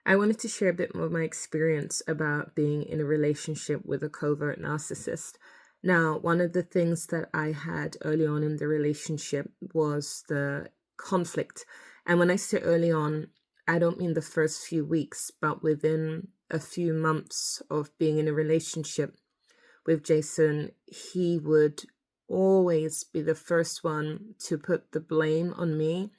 I wanted to share a bit more of my experience about being in a relationship with a covert narcissist. Now, one of the things that I had early on in the relationship was the conflict. And when I say early on, I don't mean the first few weeks, but within a few months of being in a relationship with Jason, he would always be the first one to put the blame on me.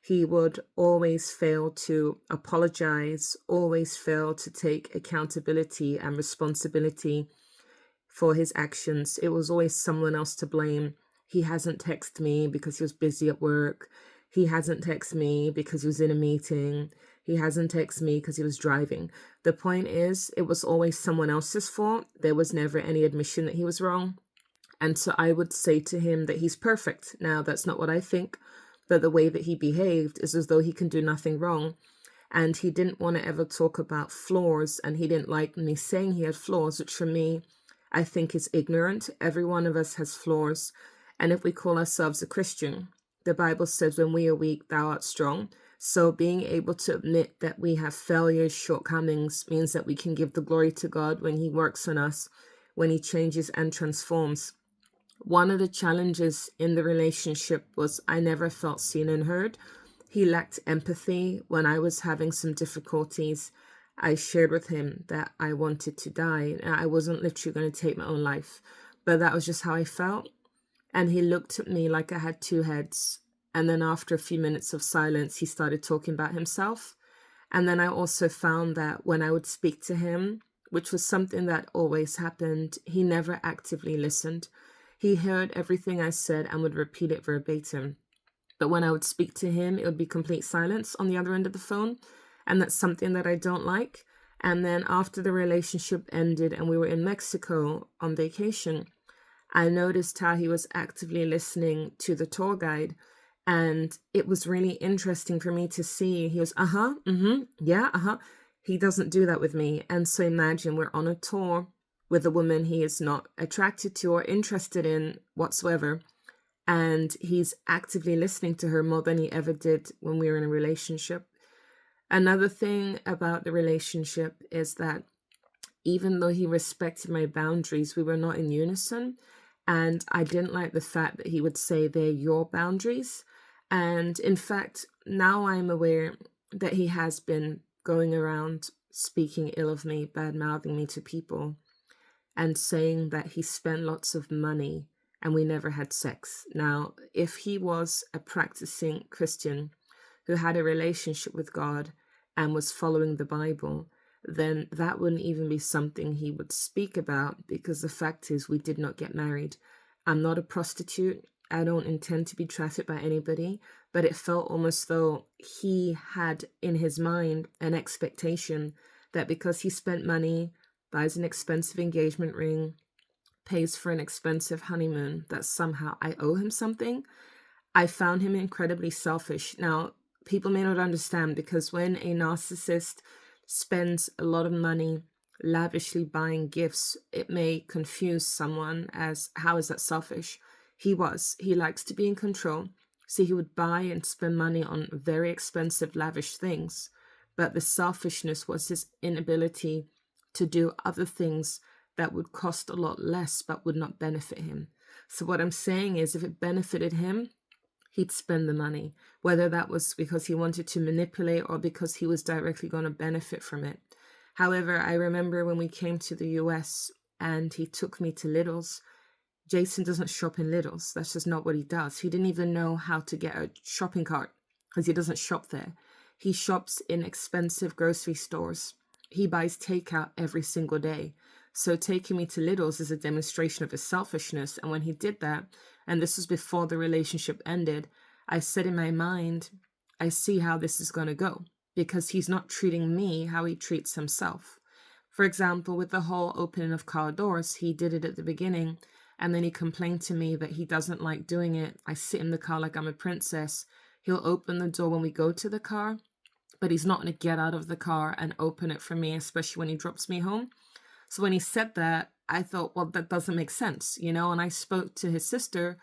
He would always fail to apologize, always fail to take accountability and responsibility for his actions. It was always someone else to blame. He hasn't texted me because he was busy at work. He hasn't texted me because he was in a meeting. He hasn't texted me because he was driving. The point is, it was always someone else's fault. There was never any admission that he was wrong. And so I would say to him that he's perfect. Now, that's not what I think, but the way that he behaved is as though he can do nothing wrong. And he didn't want to ever talk about flaws, and he didn't like me saying he had flaws, which for me, I think is ignorant. Every one of us has flaws. And if we call ourselves a Christian, the Bible says, when we are weak, thou art strong. So being able to admit that we have failures, shortcomings, means that we can give the glory to God when he works on us, when he changes and transforms. One of the challenges in the relationship was I never felt seen and heard. He lacked empathy. When I was having some difficulties, I shared with him that I wanted to die. I wasn't literally going to take my own life, but that was just how I felt. And he looked at me like I had two heads. And then after a few minutes of silence, he started talking about himself. And then I also found that when I would speak to him, which was something that always happened, he never actively listened. He heard everything I said and would repeat it verbatim. But when I would speak to him, it would be complete silence on the other end of the phone. And that's something that I don't like. And then after the relationship ended and we were in Mexico on vacation, I noticed how he was actively listening to the tour guide. And it was really interesting for me to see. He was, yeah. He doesn't do that with me. And so imagine we're on a tour with a woman he is not attracted to or interested in whatsoever. And he's actively listening to her more than he ever did when we were in a relationship. Another thing about the relationship is that even though he respected my boundaries, we were not in unison. And I didn't like the fact that he would say they're your boundaries. And in fact, now I'm aware that he has been going around speaking ill of me, bad-mouthing me to people, and saying that he spent lots of money and we never had sex. Now, if he was a practicing Christian who had a relationship with God and was following the Bible, then that wouldn't even be something he would speak about, because the fact is we did not get married. I'm not a prostitute. I don't intend to be trafficked by anybody, but it felt almost though he had in his mind an expectation that because he spent money, buys an expensive engagement ring, pays for an expensive honeymoon, that somehow I owe him something. I found him incredibly selfish. Now, people may not understand, because when a narcissist spends a lot of money lavishly buying gifts, it may confuse someone as, how is that selfish? He likes to be in control. So he would buy and spend money on very expensive, lavish things. But the selfishness was his inability to do other things that would cost a lot less but would not benefit him. So what I'm saying is, if it benefited him, he'd spend the money, whether that was because he wanted to manipulate or because he was directly going to benefit from it. However, I remember when we came to the US and he took me to Lidl's. Jason doesn't shop in Lidl's. That's just not what he does. He didn't even know how to get a shopping cart because he doesn't shop there. He shops in expensive grocery stores. He buys takeout every single day. So taking me to Lidl's is a demonstration of his selfishness. And when he did that, and this was before the relationship ended, I said in my mind, I see how this is going to go, because he's not treating me how he treats himself. For example, with the whole opening of car doors, he did it at the beginning, and then he complained to me that he doesn't like doing it. I sit in the car like I'm a princess. He'll open the door when we go to the car, but he's not going to get out of the car and open it for me, especially when he drops me home. So when he said that, I thought, well, that doesn't make sense, and I spoke to his sister,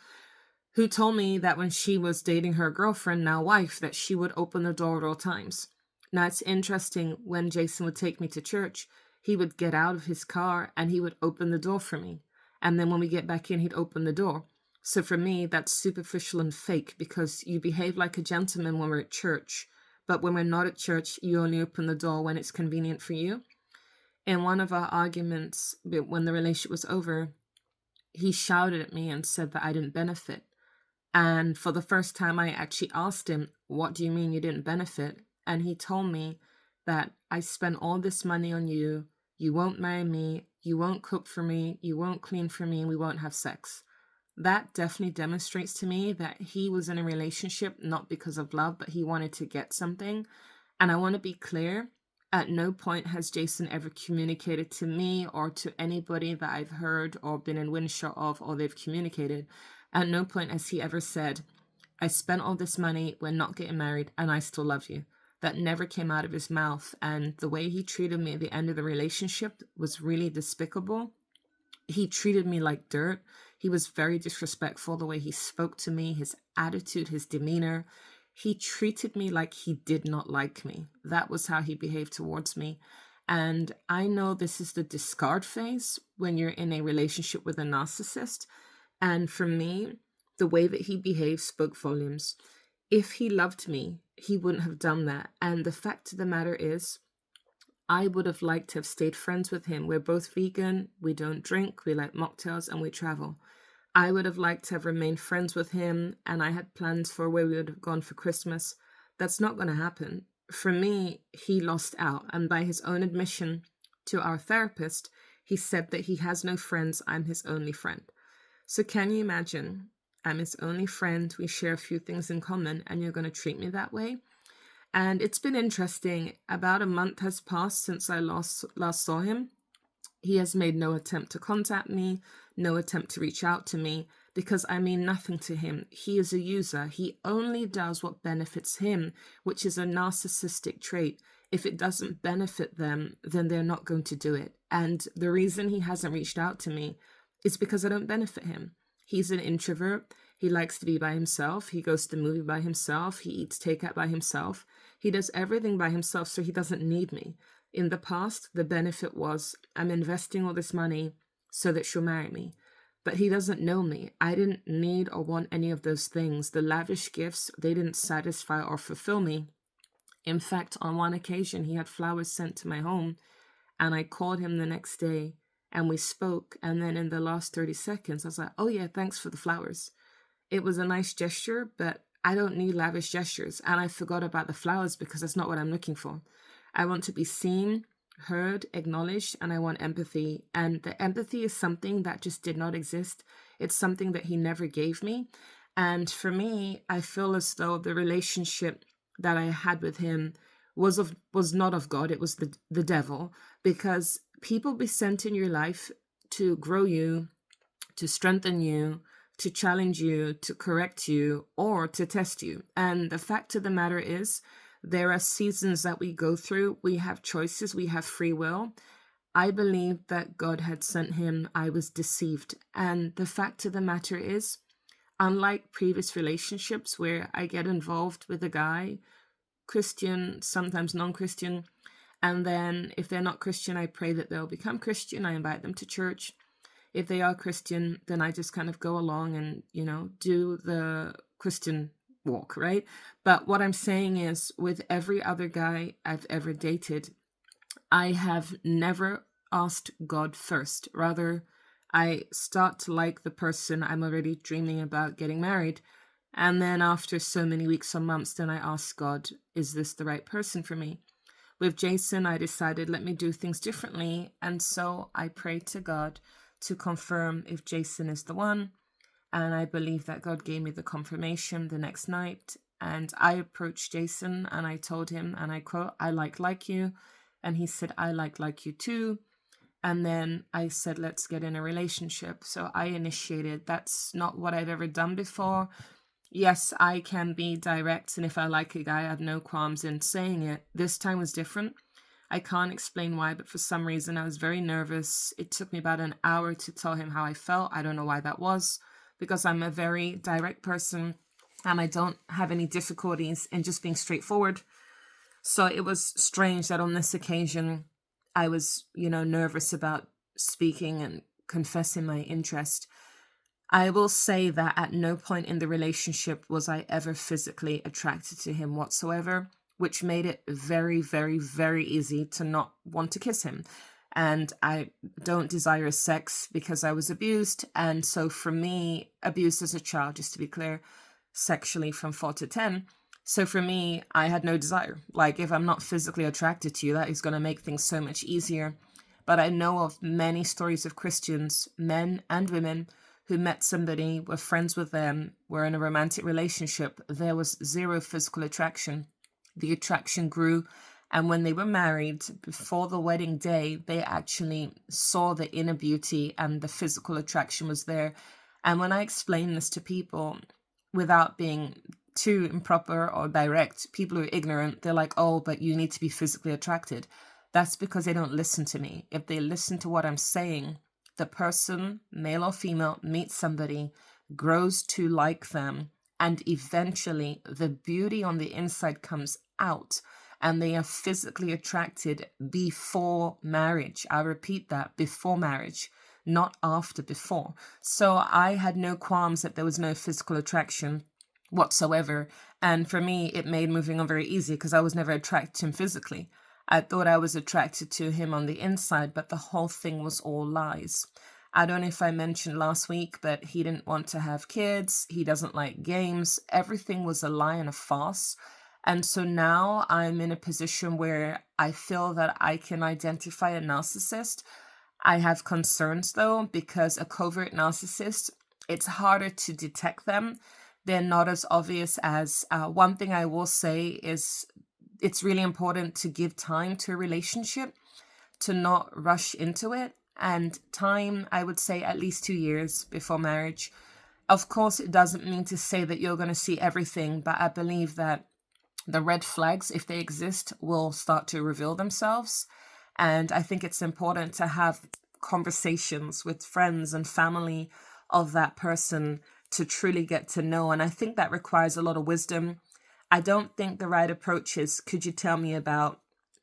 who told me that when she was dating her girlfriend, now wife, that she would open the door at all times. Now, it's interesting, when Jason would take me to church, he would get out of his car and he would open the door for me. And then when we get back in, he'd open the door. So for me, that's superficial and fake, because you behave like a gentleman when we're at church. But when we're not at church, you only open the door when it's convenient for you. In one of our arguments, when the relationship was over, he shouted at me and said that I didn't benefit. And for the first time, I actually asked him, "What do you mean you didn't benefit?" And he told me that I spent all this money on you. You won't marry me. You won't cook for me. You won't clean for me. And we won't have sex. That definitely demonstrates to me that he was in a relationship not because of love, but he wanted to get something. And I want to be clear, at no point has Jason ever communicated to me or to anybody that I've heard or been in windshot of, or they've communicated. At no point has he ever said, "I spent all this money, we're not getting married, and I still love you." That never came out of his mouth. And the way he treated me at the end of the relationship was really despicable. He treated me like dirt. He was very disrespectful, the way he spoke to me, his attitude, his demeanor. He treated me like he did not like me. That was how he behaved towards me. And I know this is the discard phase when you're in a relationship with a narcissist. And for me, the way that he behaved spoke volumes. If he loved me, he wouldn't have done that. And the fact of the matter is, I would have liked to have stayed friends with him. We're both vegan, we don't drink, we like mocktails, and we travel. I would have liked to have remained friends with him, and I had plans for where we would have gone for Christmas. That's not going to happen. For me, he lost out, and by his own admission to our therapist, he said that he has no friends, I'm his only friend. So can you imagine? I'm his only friend, we share a few things in common, and you're going to treat me that way? And it's been interesting. About a month has passed since I last saw him. He has made no attempt to contact me, no attempt to reach out to me, because I mean nothing to him. He is a user. He only does what benefits him, which is a narcissistic trait. If it doesn't benefit them, then they're not going to do it. And the reason he hasn't reached out to me is because I don't benefit him. He's an introvert. He likes to be by himself. He goes to the movie by himself. He eats takeout by himself. He does everything by himself, so he doesn't need me. In the past, the benefit was, I'm investing all this money so that she'll marry me. But he doesn't know me. I didn't need or want any of those things. The lavish gifts, they didn't satisfy or fulfill me. In fact, on one occasion, he had flowers sent to my home, and I called him the next day, and we spoke. And then in the last 30 seconds, I was like, "Oh yeah, thanks for the flowers." It was a nice gesture, but I don't need lavish gestures. And I forgot about the flowers because that's not what I'm looking for. I want to be seen, heard, acknowledged, and I want empathy. And the empathy is something that just did not exist. It's something that he never gave me. And for me, I feel as though the relationship that I had with him was not of God. It was the devil, because people be sent in your life to grow you, to strengthen you, to challenge you, to correct you, or to test you. And the fact of the matter is, there are seasons that we go through. We have choices. We have free will. I believe that God had sent him. I was deceived. And the fact of the matter is, unlike previous relationships where I get involved with a guy, Christian, sometimes non-Christian, and then if they're not Christian, I pray that they'll become Christian. I invite them to church. If they are Christian, then I just kind of go along and, do the Christian walk, right? But what I'm saying is, with every other guy I've ever dated, I have never asked God first. Rather, I start to like the person I'm already dreaming about getting married. And then after so many weeks or months, then I ask God, is this the right person for me? With Jason, I decided, let me do things differently. And so I prayed to God to confirm if Jason is the one. And I believe that God gave me the confirmation the next night. And I approached Jason and I told him, and I quote, "I like you." And he said, "I like you too." And then I said, "Let's get in a relationship." So I initiated. That's not what I've ever done before. Yes, I can be direct. And if I like a guy, I have no qualms in saying it. This time was different. I can't explain why, but for some reason I was very nervous. It took me about an hour to tell him how I felt. I don't know why that was, because I'm a very direct person and I don't have any difficulties in just being straightforward. So it was strange that on this occasion, I was, nervous about speaking and confessing my interest. I will say that at no point in the relationship was I ever physically attracted to him whatsoever, which made it very, very, very easy to not want to kiss him. And I don't desire sex because I was abused. And so for me, abused as a child, just to be clear, sexually from 4 to 10. So for me, I had no desire. Like, if I'm not physically attracted to you, that is going to make things so much easier. But I know of many stories of Christians, men and women, who met somebody, were friends with them, were in a romantic relationship. There was zero physical attraction. The attraction grew. And when they were married, before the wedding day, they actually saw the inner beauty and the physical attraction was there. And when I explain this to people, without being too improper or direct, people who are ignorant, they're like, oh, but you need to be physically attracted. That's because they don't listen to me. If they listen to what I'm saying, the person, male or female, meets somebody, grows to like them, and eventually the beauty on the inside comes out, and they are physically attracted before marriage. I repeat that, before marriage, not after, before. So I had no qualms that there was no physical attraction whatsoever. And for me, it made moving on very easy because I was never attracted to him physically. I thought I was attracted to him on the inside, but the whole thing was all lies. I don't know if I mentioned last week, but he didn't want to have kids. He doesn't like games. Everything was a lie and a farce. And so now I'm in a position where I feel that I can identify a narcissist. I have concerns though, because a covert narcissist, it's harder to detect them. They're not as obvious as one thing I will say is it's really important to give time to a relationship, to not rush into it. And time, I would say at least 2 years before marriage. Of course, it doesn't mean to say that you're going to see everything, but I believe that the red flags, if they exist, will start to reveal themselves. And I think it's important to have conversations with friends and family of that person to truly get to know. And I think that requires a lot of wisdom. I don't think the right approach is, could you tell me about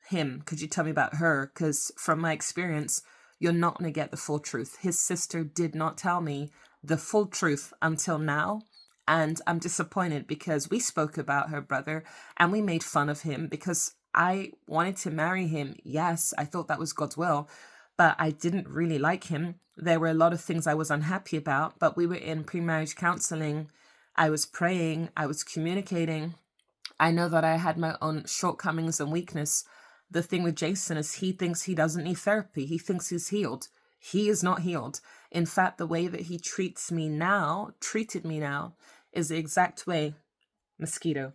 him? Could you tell me about her? Because from my experience, you're not going to get the full truth. His sister did not tell me the full truth until now. And I'm disappointed because we spoke about her brother and we made fun of him because I wanted to marry him. Yes, I thought that was God's will, but I didn't really like him. There were a lot of things I was unhappy about, but we were in pre-marriage counseling. I was praying, I was communicating. I know that I had my own shortcomings and weakness. The thing with Jason is he thinks he doesn't need therapy. He thinks he's healed. He is not healed. In fact, the way that he treated me now, is the exact way, the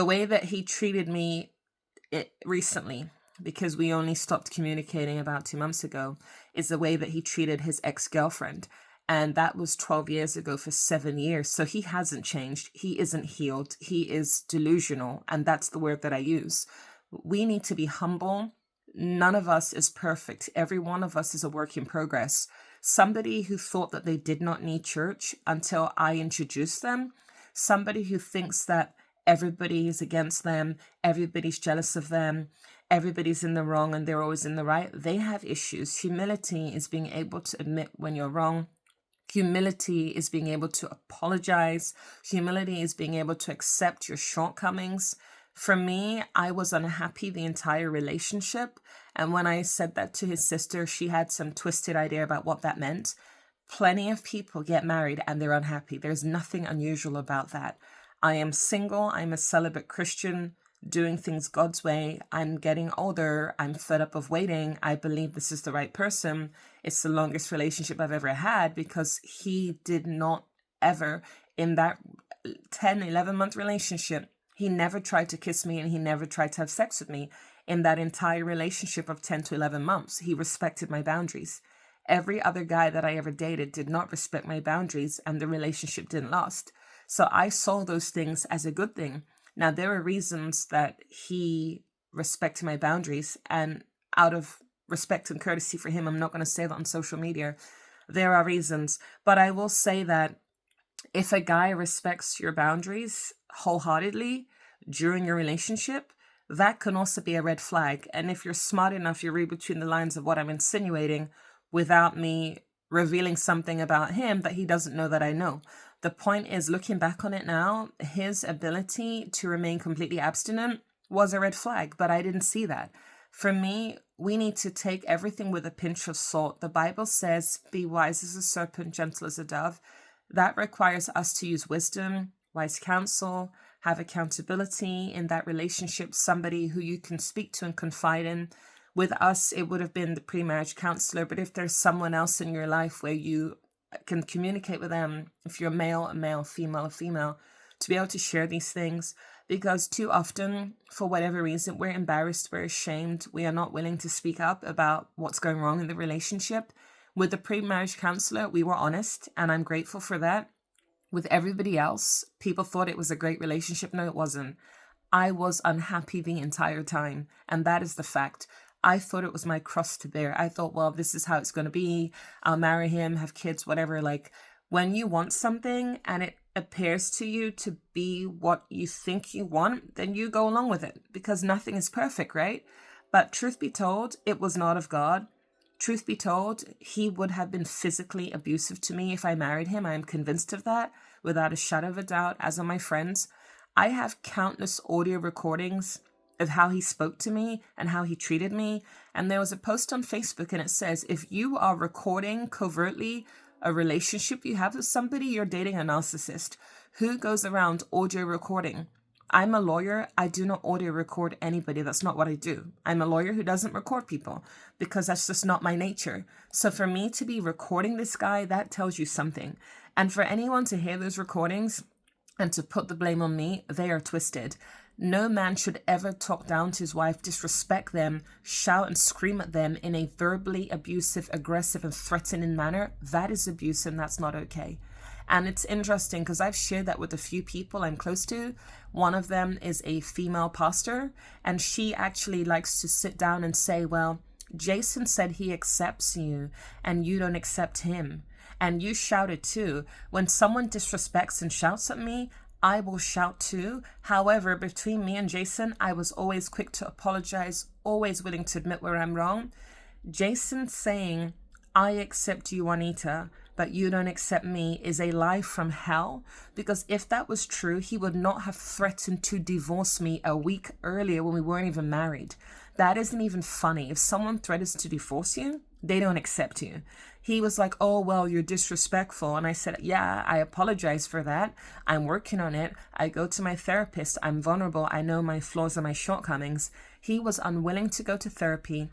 way that he treated me recently, because we only stopped communicating about 2 months ago, is the way that he treated his ex-girlfriend. And that was 12 years ago for 7 years. So he hasn't changed. He isn't healed. He is delusional. And that's the word that I use. We need to be humble. None of us is perfect. Every one of us is a work in progress. Somebody who thought that they did not need church until I introduced them. Somebody who thinks that everybody is against them. Everybody's jealous of them. Everybody's in the wrong and they're always in the right. They have issues. Humility is being able to admit when you're wrong. Humility is being able to apologize. Humility is being able to accept your shortcomings. For me, I was unhappy the entire relationship. And when I said that to his sister, she had some twisted idea about what that meant. Plenty of people get married and they're unhappy. There's nothing unusual about that. I am single. I'm a celibate Christian doing things God's way. I'm getting older. I'm fed up of waiting. I believe this is the right person. It's the longest relationship I've ever had because he did not ever, in that 10, 11-month relationship, he never tried to kiss me and he never tried to have sex with me. In that entire relationship of 10 to 11 months, he respected my boundaries. Every other guy that I ever dated did not respect my boundaries and the relationship didn't last. So I saw those things as a good thing. Now, there are reasons that he respected my boundaries, and out of respect and courtesy for him, I'm not going to say that on social media. There are reasons, but I will say that if a guy respects your boundaries wholeheartedly, during your relationship, that can also be a red flag. And if you're smart enough, you read between the lines of what I'm insinuating without me revealing something about him that he doesn't know that I know. The point is, looking back on it now, his ability to remain completely abstinent was a red flag, but I didn't see that. For me, we need to take everything with a pinch of salt. The Bible says, be wise as a serpent, gentle as a dove. That requires us to use wisdom, wise counsel, have accountability in that relationship, somebody who you can speak to and confide in. With us, it would have been the pre-marriage counselor, but if there's someone else in your life where you can communicate with them, if you're a male, female, a female, to be able to share these things, because too often, for whatever reason, we're embarrassed, we're ashamed, we are not willing to speak up about what's going wrong in the relationship. With the pre-marriage counselor, we were honest, and I'm grateful for that. With everybody else, people thought it was a great relationship. No, it wasn't. I was unhappy the entire time, and that is the fact. I thought it was my cross to bear. I thought, well, this is how it's going to be. I'll marry him, have kids, whatever. Like, when you want something and it appears to you to be what you think you want, then you go along with it, because nothing is perfect, right? But truth be told, it was not of God. Truth be told, he would have been physically abusive to me if I married him. I am convinced of that without a shadow of a doubt, as are my friends. I have countless audio recordings of how he spoke to me and how he treated me. And there was a post on Facebook and it says, if you are recording covertly a relationship you have with somebody, you're dating a narcissist. Who goes around audio recording? I'm a lawyer. I do not audio record anybody. That's not what I do. I'm a lawyer who doesn't record people because that's just not my nature. So for me to be recording this guy, that tells you something. And for anyone to hear those recordings and to put the blame on me, they are twisted. No man should ever talk down to his wife, disrespect them, shout and scream at them in a verbally abusive, aggressive, and threatening manner. That is abuse, and that's not okay. And it's interesting because I've shared that with a few people I'm close to. One of them is a female pastor, and she actually likes to sit down and say, well, Jason said he accepts you and you don't accept him. And you shouted too. When someone disrespects and shouts at me, I will shout too. However, between me and Jason, I was always quick to apologize, always willing to admit where I'm wrong. Jason saying, I accept you, Juanita, but you don't accept me, is a lie from hell. Because if that was true, he would not have threatened to divorce me a week earlier when we weren't even married. That isn't even funny. If someone threatens to divorce you, they don't accept you. He was like, oh, well, you're disrespectful. And I said, yeah, I apologize for that. I'm working on it. I go to my therapist. I'm vulnerable. I know my flaws and my shortcomings. He was unwilling to go to therapy,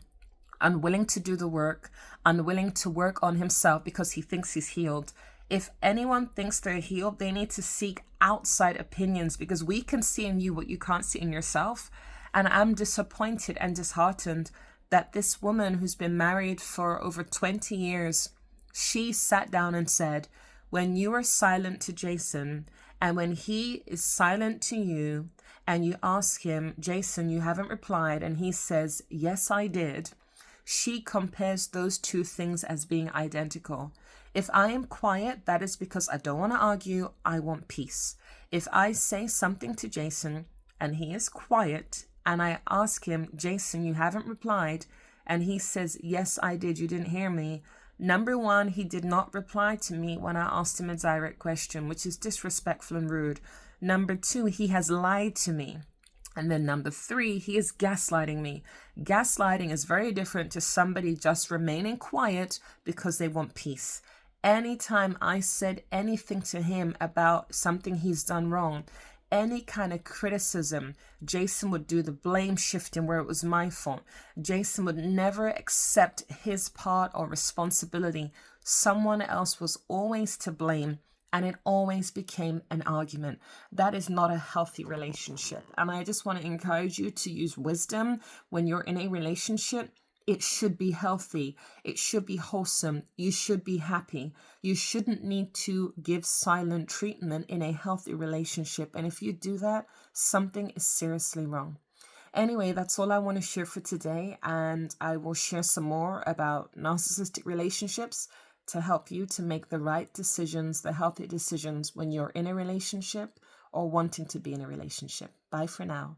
unwilling to do the work, unwilling to work on himself because he thinks he's healed. If anyone thinks they're healed, they need to seek outside opinions, because we can see in you what you can't see in yourself. And I'm disappointed and disheartened that this woman who's been married for over 20 years, she sat down and said, when you are silent to Jason and when he is silent to you and you ask him, Jason, you haven't replied, and he says, yes, I did. She compares those two things as being identical. If I am quiet, that is because I don't want to argue. I want peace. If I say something to Jason and he is quiet, and I ask him, Jason, you haven't replied, and he says, yes, I did, you didn't hear me. Number one, he did not reply to me when I asked him a direct question, which is disrespectful and rude. Number two, he has lied to me. And then number three, he is gaslighting me. Gaslighting is very different to somebody just remaining quiet because they want peace. Anytime I said anything to him about something he's done wrong, any kind of criticism, Jason would do the blame shifting where it was my fault. Jason would never accept his part or responsibility. Someone else was always to blame, and it always became an argument. That is not a healthy relationship. And I just want to encourage you to use wisdom when you're in a relationship. It should be healthy. It should be wholesome. You should be happy. You shouldn't need to give silent treatment in a healthy relationship. And if you do that, something is seriously wrong. Anyway, that's all I want to share for today. And I will share some more about narcissistic relationships to help you to make the right decisions, the healthy decisions when you're in a relationship or wanting to be in a relationship. Bye for now.